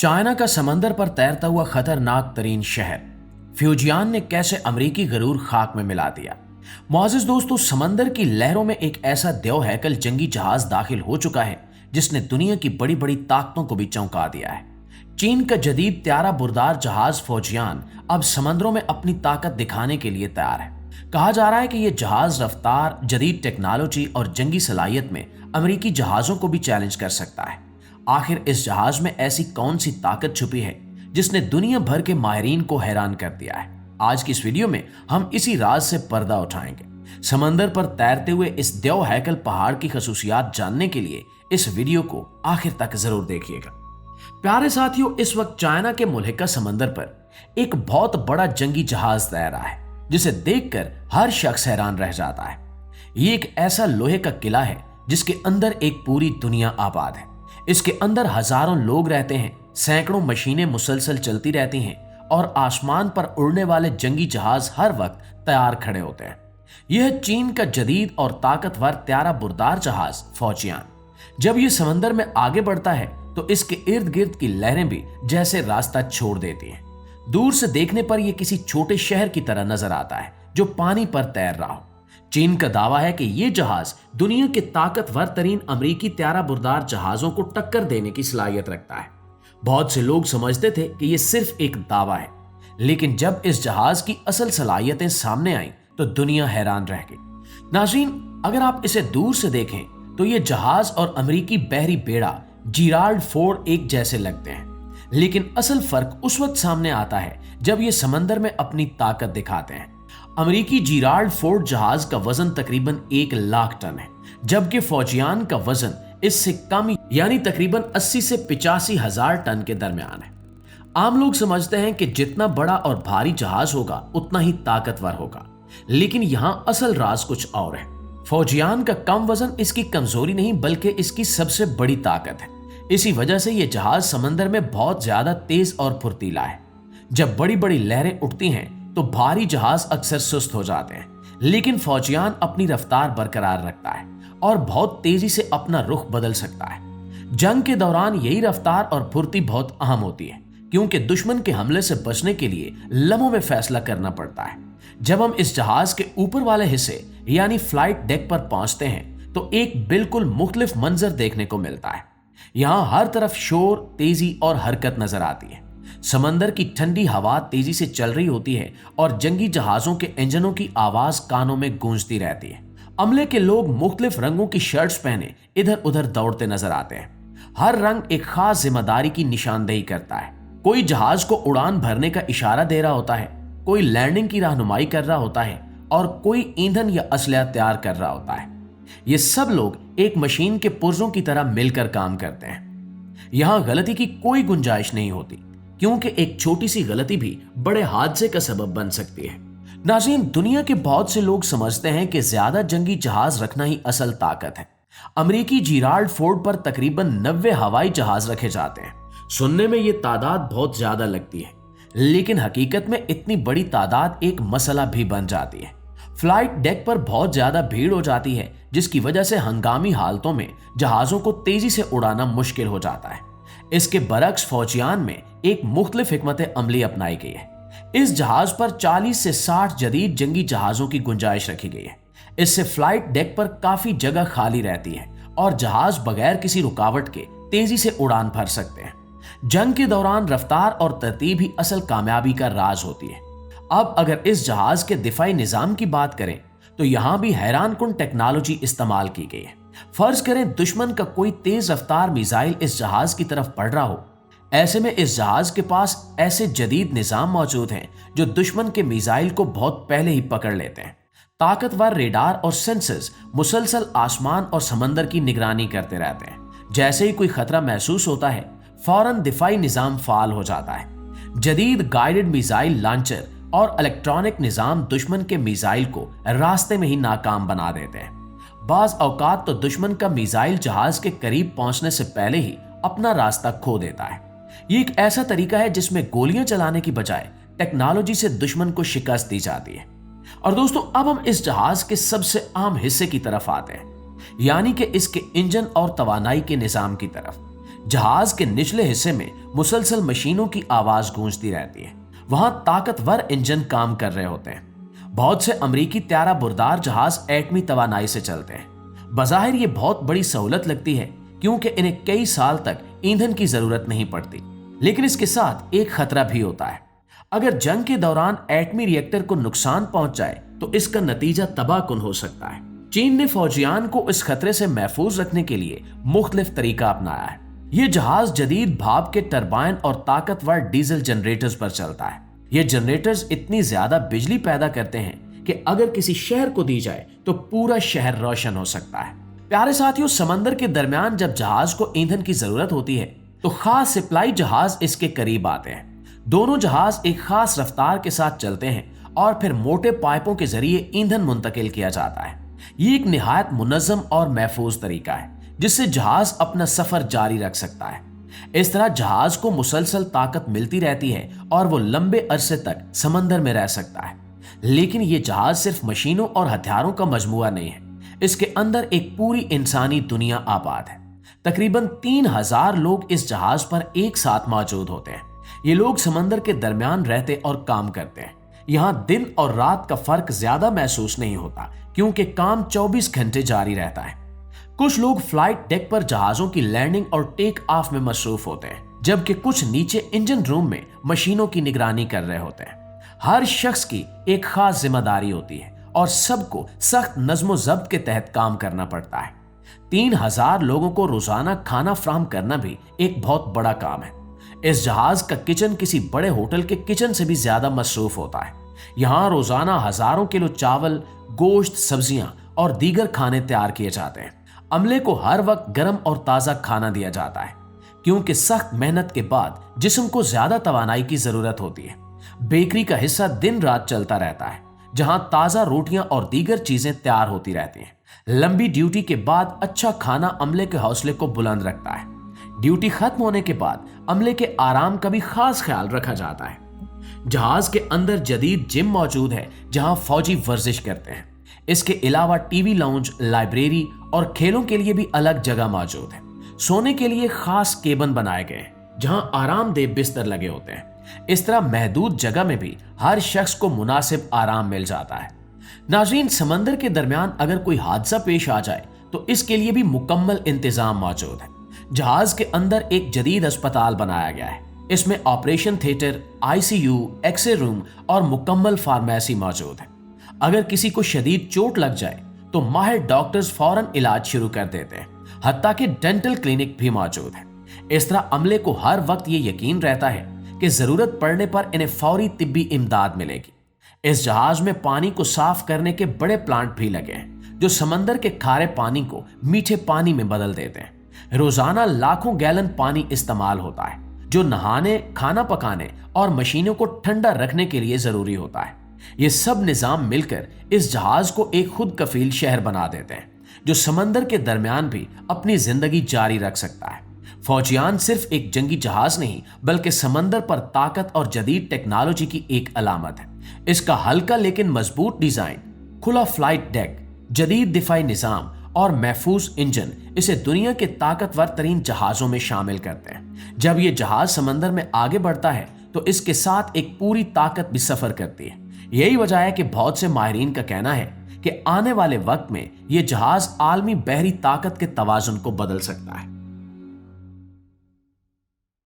China का समंदर पर तैरता हुआ खतरनाक तरीन शहर फ्यूजियान ने कैसे अमेरिकी गरूर खाक में मिला दिया। मुआज़िज़ दोस्तों, समंदर की लहरों में एक ऐसा देव हैकल जंगी जहाज दाखिल हो चुका है जिसने दुनिया की बड़ी बड़ी ताकतों को भी चौंका दिया है। चीन का जदीद त्यारा बुरदार जहाज फौजियान अब समंदरों में अपनी ताकत दिखाने के लिए तैयार है। कहा जा रहा है कि यह जहाज रफ्तार, जदीद टेक्नोलॉजी और जंगी सलाहियत में अमेरिकी जहाजों को भी चैलेंज कर सकता है। आखिर इस जहाज में ऐसी कौन सी ताकत छुपी है जिसने दुनिया भर के माहिरीन को हैरान कर दिया है? आज की इस वीडियो में हम इसी राज से पर्दा उठाएंगे। समंदर पर तैरते हुए इस देव हैकल पहाड़ की खसूसियात जानने के लिए इस वीडियो को आखिर तक जरूर देखिएगा। प्यारे साथियों, इस वक्त चाइना के मुल्हिका समंदर पर एक बहुत बड़ा जंगी जहाज तैर रहा है जिसे देखकर हर शख्स हैरान रह जाता है। ये एक ऐसा लोहे का किला है जिसके अंदर एक पूरी दुनिया आबाद है। इसके अंदर हजारों लोग रहते हैं, सैकड़ों मशीनें मुसलसल चलती रहती हैं और आसमान पर उड़ने वाले जंगी जहाज हर वक्त तैयार खड़े होते हैं। यह चीन का जदीद और ताकतवर त्यारा बुरदार जहाज फौजियान जब यह समंदर में आगे बढ़ता है तो इसके इर्द गिर्द की लहरें भी जैसे रास्ता छोड़ देती हैं। दूर से देखने पर यह किसी छोटे शहर की तरह नजर आता है जो पानी पर तैर रहा हो। चीन का दावा है कि यह जहाज दुनिया के ताकतवर तरीन अमेरिकी त्यारा बुरदार जहाजों को टक्कर देने की सलाहियत रखता है। बहुत से लोग समझते थे कि यह सिर्फ एक दावा है, लेकिन जब इस जहाज की असल सलाहियतें सामने आईं तो दुनिया हैरान रह गई। नाज़रीन, अगर आप इसे दूर से देखें तो यह जहाज और अमेरिकी बहरी बेड़ा जिराल्ड फोर्ड एक जैसे लगते हैं, लेकिन असल फर्क उस वक्त सामने आता है जब ये समंदर में अपनी ताकत दिखाते हैं। अमेरिकी जिराल्ड फोर्ड जहाज का वजन तकरीबन 1,00,000 टन है, जबकि फौजियान का वजन इससे कम यानी तकरीबन 80 से 85 हजार टन के दरमियान है। आम लोग समझते हैं कि जितना बड़ा और भारी जहाज होगा उतना ही ताकतवर होगा, लेकिन यहां असल राज कुछ और है। फौजियान का कम वजन इसकी कमजोरी नहीं बल्कि इसकी सबसे बड़ी ताकत है। इसी वजह से यह जहाज समंदर में बहुत ज्यादा तेज और फुर्तीला है। जब बड़ी बड़ी लहरें उठती हैं तो भारी जहाज अक्सर सुस्त हो जाते हैं, लेकिन फौजियान अपनी रफ्तार बरकरार रखता है और बहुत तेजी से अपना रुख बदल सकता है। जंग के दौरान यही रफ्तार और फुर्ती बहुत अहम होती है, क्योंकि दुश्मन के हमले से बचने के लिए लम्हों में फैसला करना पड़ता है। जब हम इस जहाज के ऊपर वाले हिस्से यानी फ्लाइट डेक पर पहुंचते हैं तो एक बिल्कुल मुख्तलिफ मंजर देखने को मिलता है। यहाँ हर तरफ शोर, तेजी और हरकत नजर आती है। समंदर की ठंडी हवा तेजी से चल रही होती है और जंगी जहाजों के इंजनों की आवाज कानों में गूंजती रहती है। अमले के लोग मुख्तलिफ रंगों की शर्ट्स पहने इधर उधर दौड़ते नजर आते हैं। हर रंग एक खास जिम्मेदारी की निशानदेही करता है। कोई जहाज को उड़ान भरने का इशारा दे रहा होता है, कोई लैंडिंग की रहनुमाई कर रहा होता है और कोई ईंधन या असलहा तैयार कर रहा होता है। ये सब लोग एक मशीन के पुर्जों की तरह मिलकर काम करते हैं। यहां गलती की कोई गुंजाइश नहीं होती, क्योंकि एक छोटी सी गलती भी बड़े हादसे का सबब बन सकती है। नाज़रीन, दुनिया के बहुत से लोग समझते हैं कि ज्यादा जंगी जहाज रखना ही असल ताकत है। अमेरिकी जिराल्ड फोर्ड पर तकरीबन 90 हवाई जहाज रखे जाते हैं। सुनने में ये तादाद बहुत ज्यादा लगती है, लेकिन हकीकत में इतनी बड़ी तादाद एक मसला भी बन जाती है। फ्लाइट डेक पर बहुत ज्यादा भीड़ हो जाती है, जिसकी वजह से हंगामी हालतों में जहाजों को तेजी से उड़ाना मुश्किल हो जाता है। इसके बरक्स फौजियान में एक मुख्तलिफ हिकमत अमली अपनाई गई है। इस जहाज पर 40 से 60 जदीद जंगी जहाजों की गुंजाइश रखी गई है। इससे फ्लाइट डेक पर काफी जगह खाली रहती है और जहाज बगैर किसी रुकावट के तेजी से उड़ान भर सकते हैं। जंग के दौरान रफ्तार और तरतीब ही असल कामयाबी का राज होती है। अब अगर इस जहाज के दिफाई निजाम की बात करें तो यहां भी हैरान कुन टेक्नोलॉजी इस्तेमाल की गई है। फर्ज करें दुश्मन का कोई तेज रफ्तार मिसाइल इस जहाज की तरफ पड़ रहा हो। ऐसे में इस जहाज के पास ऐसे जदीद निजाम मौजूद हैं जो दुश्मन के मिसाइल को बहुत पहले ही पकड़ लेते हैं। ताकतवर रेडार और सेंसर्स मुसलसल आसमान और समंदर की निगरानी करते रहते हैं। जैसे ही कोई खतरा महसूस होता है, फौरन दिफाई निजाम फाल हो जाता है। जदीद गाइडेड मिसाइल लॉन्चर और इलेक्ट्रॉनिक निजाम दुश्मन के मिसाइल को रास्ते में ही नाकाम बना देते हैं। बाज औकात तो दुश्मन का मिसाइल जहाज के करीब पहुंचने से पहले ही अपना रास्ता खो देता है। ये एक ऐसा तरीका है जिसमें गोलियां चलाने की बजाय टेक्नोलॉजी से दुश्मन को शिकस्त दी जाती है। और दोस्तों, अब हम इस जहाज के सबसे आम हिस्से की तरफ आते हैं, यानी कि इसके इंजन और तवानाई के निजाम की तरफ। जहाज के निचले हिस्से में मुसलसल मशीनों की आवाज गूंजती रहती है। वहां ताकतवर इंजन काम कर रहे होते हैं। बहुत से अमेरिकी त्यारा बुरदार जहाज एटमी तवानाई से चलते हैं। बज़ाहिर ये बहुत बड़ी सहूलत लगती है क्योंकि इन्हें कई साल तक ईंधन की जरूरत नहीं पड़ती, लेकिन इसके साथ एक खतरा भी होता है। अगर जंग के दौरान एटमी रिएक्टर को नुकसान पहुंच जाए तो इसका नतीजा तबाहकुन हो सकता है। चीन ने फौजियान को इस खतरे से महफूज रखने के लिए मुख्तलिफ तरीका अपनाया है। ये जहाज जदीद भाप के टरबाइन और ताकतवर डीजल जनरेटर्स पर चलता है। ये जनरेटर्स इतनी ज्यादा बिजली पैदा करते हैं कि अगर किसी शहर को दी जाए तो पूरा शहर रोशन हो सकता है। प्यारे साथियों, समंदर के दरमियान जब जहाज को ईंधन की जरूरत होती है तो खास सप्लाई जहाज इसके करीब आते हैं। दोनों जहाज एक खास रफ्तार के साथ चलते हैं और फिर मोटे पाइपों के जरिए ईंधन मुंतकिल किया जाता है। ये एक निहायत मुनज़्ज़म और महफूज तरीका है जिससे जहाज अपना सफर जारी रख सकता है। इस तरह जहाज को मुसलसल ताकत मिलती रहती है और वो लंबे अरसे तक समंदर में रह सकता है। लेकिन ये जहाज सिर्फ मशीनों और हथियारों का मजमूआ नहीं है, इसके अंदर एक पूरी इंसानी दुनिया आबाद है। तकरीबन 3000 लोग इस जहाज पर एक साथ मौजूद होते हैं। ये लोग समंदर के दरमियान रहते और काम करते हैं। यहाँ दिन और रात का फर्क ज्यादा महसूस नहीं होता क्योंकि काम 24 घंटे जारी रहता है। कुछ लोग फ्लाइट डेक पर जहाजों की लैंडिंग और टेक ऑफ में मसरूफ होते हैं, जबकि कुछ नीचे इंजन रूम में मशीनों की निगरानी कर रहे होते हैं। हर शख्स की एक खास जिम्मेदारी होती है और सबको सख्त नज्म जब्त के तहत काम करना पड़ता है। 3000 लोगों को रोजाना खाना फराहम करना भी एक बहुत बड़ा काम है। इस जहाज का किचन किसी बड़े होटल के किचन से भी ज्यादा मसरूफ होता है। यहाँ रोजाना हजारों किलो चावल, गोश्त, सब्जियां और दीगर खाने तैयार किए जाते हैं। अमले को हर वक्त गर्म और ताजा खाना दिया जाता है क्योंकि सख्त मेहनत के बाद जिस्म को ज्यादा तवानाई की जरूरत होती है। बेकरी का हिस्सा दिन रात चलता रहता है जहां ताजा रोटियां और दीगर चीजें तैयार होती रहती हैं। लंबी ड्यूटी के बाद अच्छा खाना अमले के हौसले को बुलंद रखता है। ड्यूटी खत्म होने के बाद अमले के आराम का भी खास ख्याल रखा जाता है। जहाज के अंदर जदीद जिम मौजूद है जहां फौजी वर्जिश करते हैं। इसके अलावा टीवी लाउंज, लाइब्रेरी और खेलों के लिए भी अलग जगह मौजूद है। सोने के लिए खास केबिन बनाए गए हैं जहां आरामदेह बिस्तर लगे होते हैं। इस तरह महदूद जगह में भी हर शख्स को मुनासिब आराम मिल जाता है। नाज़रीन, समंदर के दरमियान अगर कोई हादसा पेश आ जाए तो इसके लिए भी मुकम्मल इंतजाम मौजूद है। जहाज के अंदर एक जदीद अस्पताल बनाया गया है। इसमें operation theatre, ICU, X-ray room और मुकम्मल फार्मेसी मौजूद है। अगर किसी को शदीद चोट लग जाए तो माहिर डॉक्टर्स फौरन इलाज शुरू कर देते हैं। हत्ता कि डेंटल क्लिनिक भी मौजूद है। इस तरह अमले को हर वक्त ये यकीन रहता है कि जरूरत पड़ने पर इन्हें फौरी तिब्बी इमदाद मिलेगी। इस जहाज में पानी को साफ करने के बड़े प्लांट भी लगे हैं जो समंदर के खारे पानी को मीठे पानी में बदल देते हैं। रोजाना लाखों गैलन पानी इस्तेमाल होता है जो नहाने, खाना पकाने और मशीनों को ठंडा रखने के लिए जरूरी होता है। ये सब निजाम मिलकर इस जहाज को एक खुद कफील शहर बना देते हैं जो समंदर के दरमियान भी अपनी जिंदगी जारी रख सकता है। फौजियान सिर्फ एक जंगी जहाज नहीं बल्कि समंदर पर ताकत और जदीद टेक्नोलॉजी की एक अलामत है। इसका हल्का लेकिन मजबूत डिजाइन, खुला फ्लाइट डेक, जदीद दिफाई निजाम और महफूज इंजन इसे दुनिया के ताकतवर तरीन जहाजों में शामिल करते हैं। जब ये जहाज समंदर में आगे बढ़ता है तो इसके साथ एक पूरी ताकत भी सफर करती है। यही वजह है कि बहुत से माहिरीन का कहना है कि आने वाले वक्त में ये जहाज आलमी बहरी ताकत के तवाजुन को बदल सकता है।